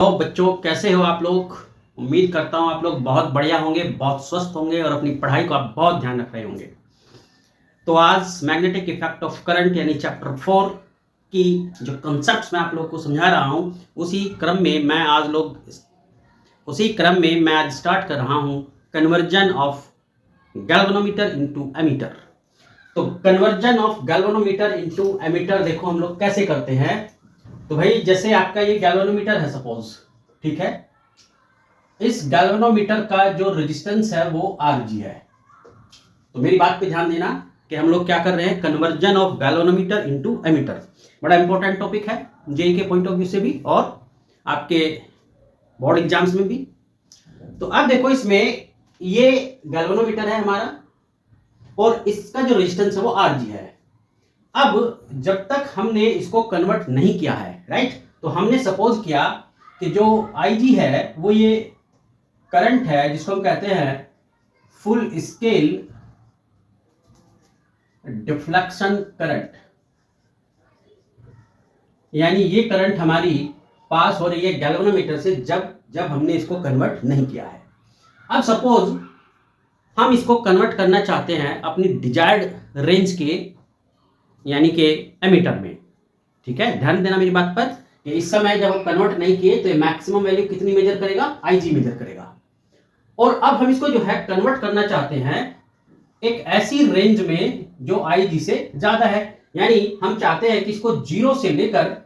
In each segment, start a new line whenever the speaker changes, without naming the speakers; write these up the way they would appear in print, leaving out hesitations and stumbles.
तो बच्चों, कैसे हो आप लोग। उम्मीद करता हूँ आप लोग बहुत बढ़िया होंगे, बहुत स्वस्थ होंगे और अपनी पढ़ाई को आप बहुत ध्यान रख रहे होंगे। तो आज मैग्नेटिक इफेक्ट ऑफ करंट यानी चैप्टर 4 की जो कॉन्सेप्ट्स मैं आप लोग को समझा रहा हूँ उसी क्रम में मैं आज स्टार्ट कर रहा हूँ conversion of galvanometer into ammeter. तो conversion of galvanometer into ammeter देखो हम लोग कैसे करते हैं। तो भाई जैसे आपका ये गैल्वेनोमीटर है सपोज, ठीक है। इस गैल्वेनोमीटर का जो रेजिस्टेंस है वो Rg है। तो मेरी बात पे ध्यान देना कि हम लोग क्या कर रहे हैं, conversion of galvanometer into ammeter. बड़ा इंपॉर्टेंट टॉपिक है जेई के पॉइंट ऑफ व्यू से भी और आपके बोर्ड एग्जाम्स में भी। तो अब देखो, इसमें ये गैल्वेनोमीटर है हमारा और इसका जो रेजिस्टेंस है वो Rg है। अब जब तक हमने इसको कन्वर्ट नहीं किया है, राइट, तो हमने सपोज किया कि जो Ig है वो ये करंट है जिसको हम कहते हैं फुल स्केल डिफ्लेक्शन करंट, यानी ये करंट हमारी पास हो रही है गैल्वेनोमीटर से जब हमने इसको कन्वर्ट नहीं किया है। अब सपोज हम इसको कन्वर्ट करना चाहते हैं अपनी डिजायर्ड रेंज के यानी कि एमीटर में, ठीक है। ध्यान देना मेरी बात पर कि इस समय जब हम कन्वर्ट नहीं किए तो ये मैक्सिमम वैल्यू कितनी मेजर करेगा, Ig मेजर करेगा। और अब हम इसको जो है कन्वर्ट करना चाहते हैं एक ऐसी रेंज में जो Ig से ज्यादा है, यानी हम चाहते हैं कि इसको 0 से लेकर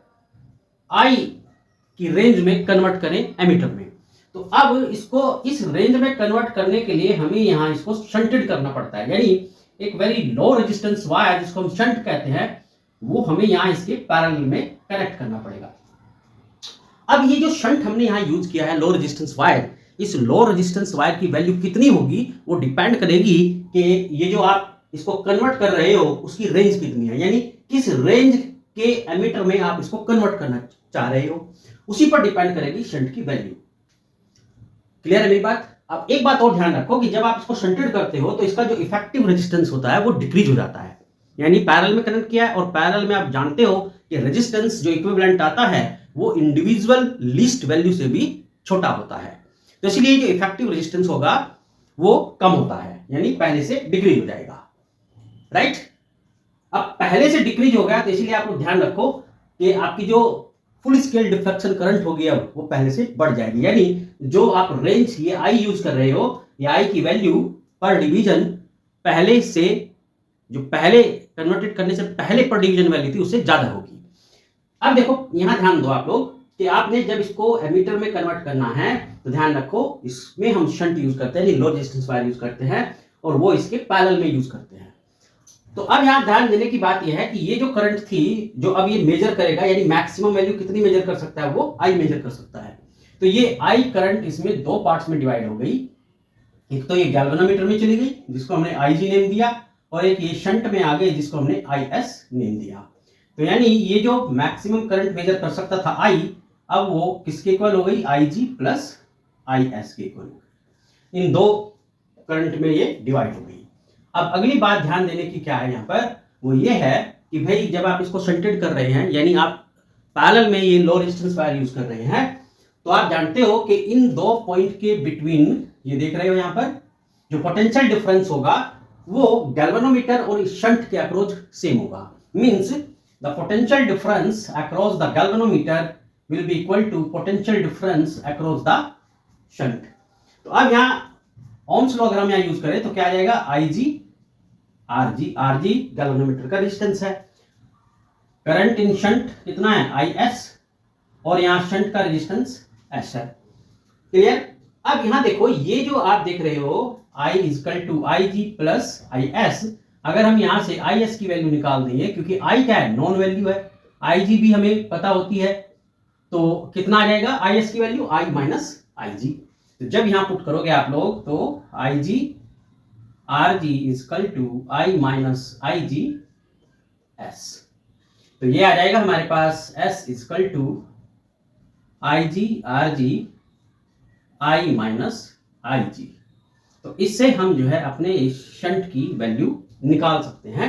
I की रेंज में कन्वर्ट करें एमीटर में। तो अब इसको इस रेंज में कन्वर्ट करने के लिए हमें यहां इसको शंटेड करना पड़ता है, यानी एक वेरी लो रेजिस्टेंस वायर जिसको हम शंट कहते हैं वो हमें यहां इसके पैरेलल में कनेक्ट करना पड़ेगा। अब ये जो शंट हमने यहां यूज किया है लो रेजिस्टेंस वायर, इस लो रेजिस्टेंस वायर की वैल्यू कितनी होगी वो डिपेंड करेगी कि ये जो आप इसको कन्वर्ट कर रहे हो उसकी रेंज कितनी है, यानी किस रेंज के एमीटर में आप इसको कन्वर्ट करना चाह रहे हो, उसी पर डिपेंड करेगी शंट की वैल्यू। क्लियर है मेरी बात। अब एक बात और ध्यान रखो कि जब आप इसको शंटेड करते हो तो इसका जो इफेक्टिव रेजिस्टेंस होता है वो डिक्रीज हो जाता है, यानी पैरेलल में कनेक्ट किया है और पैरेलल में आप जानते हो कि रेजिस्टेंस जो इक्विवेलेंट आता है वो इंडिविजुअल लीस्ट वैल्यू से भी छोटा होता है। तो इसलिए जो इफेक्टिव रेजिस्टेंस होगा वो कम होता है, यानी पहले से डिक्रीज हो जाएगा, राइट। अब पहले से डिक्रीज हो गया तो इसलिए आप लोग ध्यान रखो कि आपकी जो फुल स्केल डिफ्लेक्शन करंट होगी अब वो पहले से बढ़ जाएगी, यानी जो आप रेंज ये I यूज कर रहे हो ये I की वैल्यू पर डिवीजन पहले से जो पहले कन्वर्टेड करने से पहले पर डिवीजन वैल्यू थी उससे ज्यादा होगी। अब देखो यहां ध्यान दो आप लोग कि आपने जब इसको एमीटर में कन्वर्ट करना है तो ध्यान रखो इसमें हम शंट यूज करते हैं, लो रेजिस्टेंस वायर यूज करते हैं और वो इसके पैरेलल में यूज करते हैं। तो अब यहां ध्यान देने की बात यह है कि ये जो करंट थी जो अब ये मेजर करेगा, यानी मैक्सिमम वैल्यू कितनी मेजर कर सकता है वो I मेजर कर सकता है। तो ये I करंट इसमें दो पार्ट्स में डिवाइड हो गई, एक तो ये गैल्वेनोमीटर में चली गई जिसको हमने Ig नेम दिया और एक ये शंट में आ गई जिसको हमने Is नेम दिया। तो यानी ये जो मैक्सिमम करंट मेजर कर सकता था I, अब वो किसके इक्वल हो गई, Ig प्लस Is के इक्वल। इन दो करंट में ये डिवाइड हो गई। अब अगली बात ध्यान देने की क्या है यहाँ पर, वो ये है कि भाई जब आप इसको शंटेड कर रहे हैं यानी आप पैरेलल में ये लो रेजिस्टेंस वायर यूज कर रहे हैं तो आप जानते हो कि इन दो पॉइंट के बिटवीन ये देख रहे हो यहाँ पर जो पोटेंशियल डिफरेंस होगा वो गैल्वेनोमीटर और शंट के अक्रॉस सेम होगा। Means the potential difference across the galvanometer will be equal to potential difference across the shunt. तो अब यहाँ ओम्स लॉ अगर हम यहाँ यूज करें तो क्या आ जाएगा, Ig Rg गैल्वेनोमीटर का रेजिस्टेंस है, करंट इन शंट कितना है Is और यहां शंट का रेजिस्टेंस S है। क्लियर। अब यहां देखो ये जो आप देख रहे हो I = Ig प्लस Is, अगर हम यहां से Is की वैल्यू निकाल देंगे क्योंकि I क्या है, नॉन वैल्यू है, Ig भी हमें पता होती है, तो कितना आ जाएगा Is की वैल्यू I माइनस Ig। तो जब यहां पुट करोगे आप लोग तो Ig Rg = I minus Ig S, तो ये आ जाएगा हमारे पास S = Ig Rg I minus Ig। तो इससे हम जो है अपने शंट की वैल्यू निकाल सकते हैं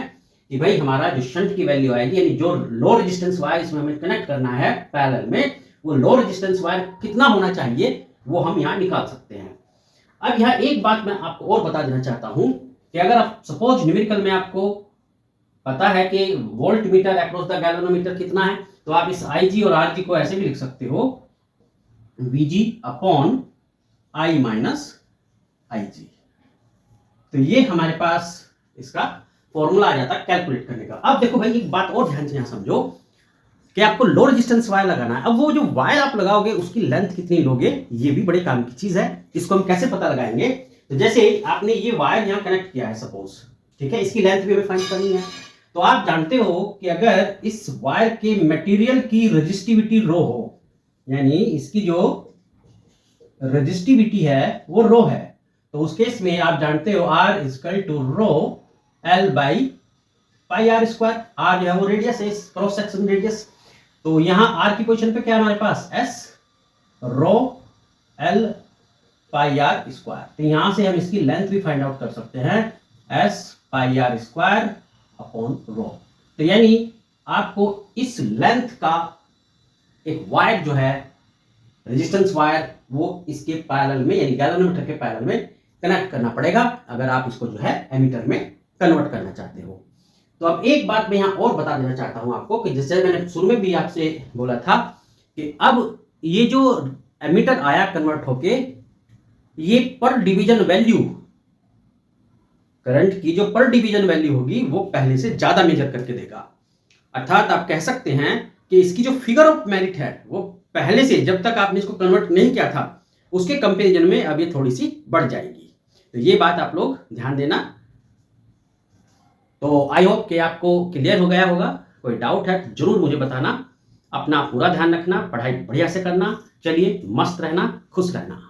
कि भाई हमारा जो शंट की वैल्यू आएगी, यानी जो लो रेजिस्टेंस वायर इसमें हमें कनेक्ट करना है पैरेलल में, वो लो रेजिस्टेंस वायर कितना होना चाहिए वो हम यहाँ निकाल सकते हैं। अब यहाँ एक बात मैं आपको और बता देना चाहता हूं कि अगर आप सपोज न्यूमेरिकल में आपको पता है कि volt meter across the galvanometer कितना है, तो आप इस Ig और Rg को ऐसे भी लिख सकते हो Vg upon I minus Ig। तो ये हमारे पास इसका फॉर्मूला आ जाता है कैलकुलेट करने का। अब देखो भाई एक बात और ध्यान से यहाँ समझो कि आपको लो रेजिस्टेंस वायर लगाना है। अब वो जो वायर आप लगाओगे उसकी लेंथ कितनी लोगे, ये भी बड़े काम की चीज है। इसको हम कैसे पता लगाएंगे, तो जैसे आपने ये वायर यहाँ कनेक्ट किया है सपोज, ठीक है, इसकी लेंथ भी हमें फाइंड करनी है। तो आप जानते हो कि अगर इस वायर के मटेरियल की रेजिस्टिविटी रो हो, यानी इसकी जो रेजिस्टिविटी है वो रो है, तो उस केस में आप जानते हो R equal to rho L by pi r square. R जो है वो रेडियस है, क्रॉस सेक्शन रेडियस। तो यहां R की पोजीशन पे क्या है हमारे पास S rho L pi r square. तो यहां से हम इसकी लेंथ भी फाइंड आउट कर सकते हैं S pi r square upon rho. तो यानी आपको इस लेंथ का एक वायर जो है रेजिस्टेंस वायर वो इसके पैरेलल में यानी गैल्वेनोमीटर के पैरेलल में कनेक्ट करना पड़ेगा अगर आप इसको जो है एमीटर में कन्वर्ट करना चाहते हो। तो अब एक बात मैं यहाँ और बता देना चाहता हूं आपको कि जैसे मैंने शुरू में भी आपसे बोला था कि अब ये जो एमीटर आया कन्वर्ट होके ये पर डिवीजन वैल्यू, करंट की जो पर डिवीजन वैल्यू होगी वो पहले से ज्यादा मेजर करके देगा। अर्थात आप कह सकते हैं कि इसकी जो फिगर ऑफ मेरिट है वो पहले से जब तक आपने इसको कन्वर्ट नहीं किया था उसके कंपेरिजन में अब ये थोड़ी सी बढ़ जाएगी। तो ये बात आप लोग ध्यान देना। तो आई होप कि आपको क्लियर हो गया होगा। कोई डाउट है तो जरूर मुझे बताना। अपना पूरा ध्यान रखना, पढ़ाई बढ़िया से करना। चलिए, मस्त रहना, खुश रहना।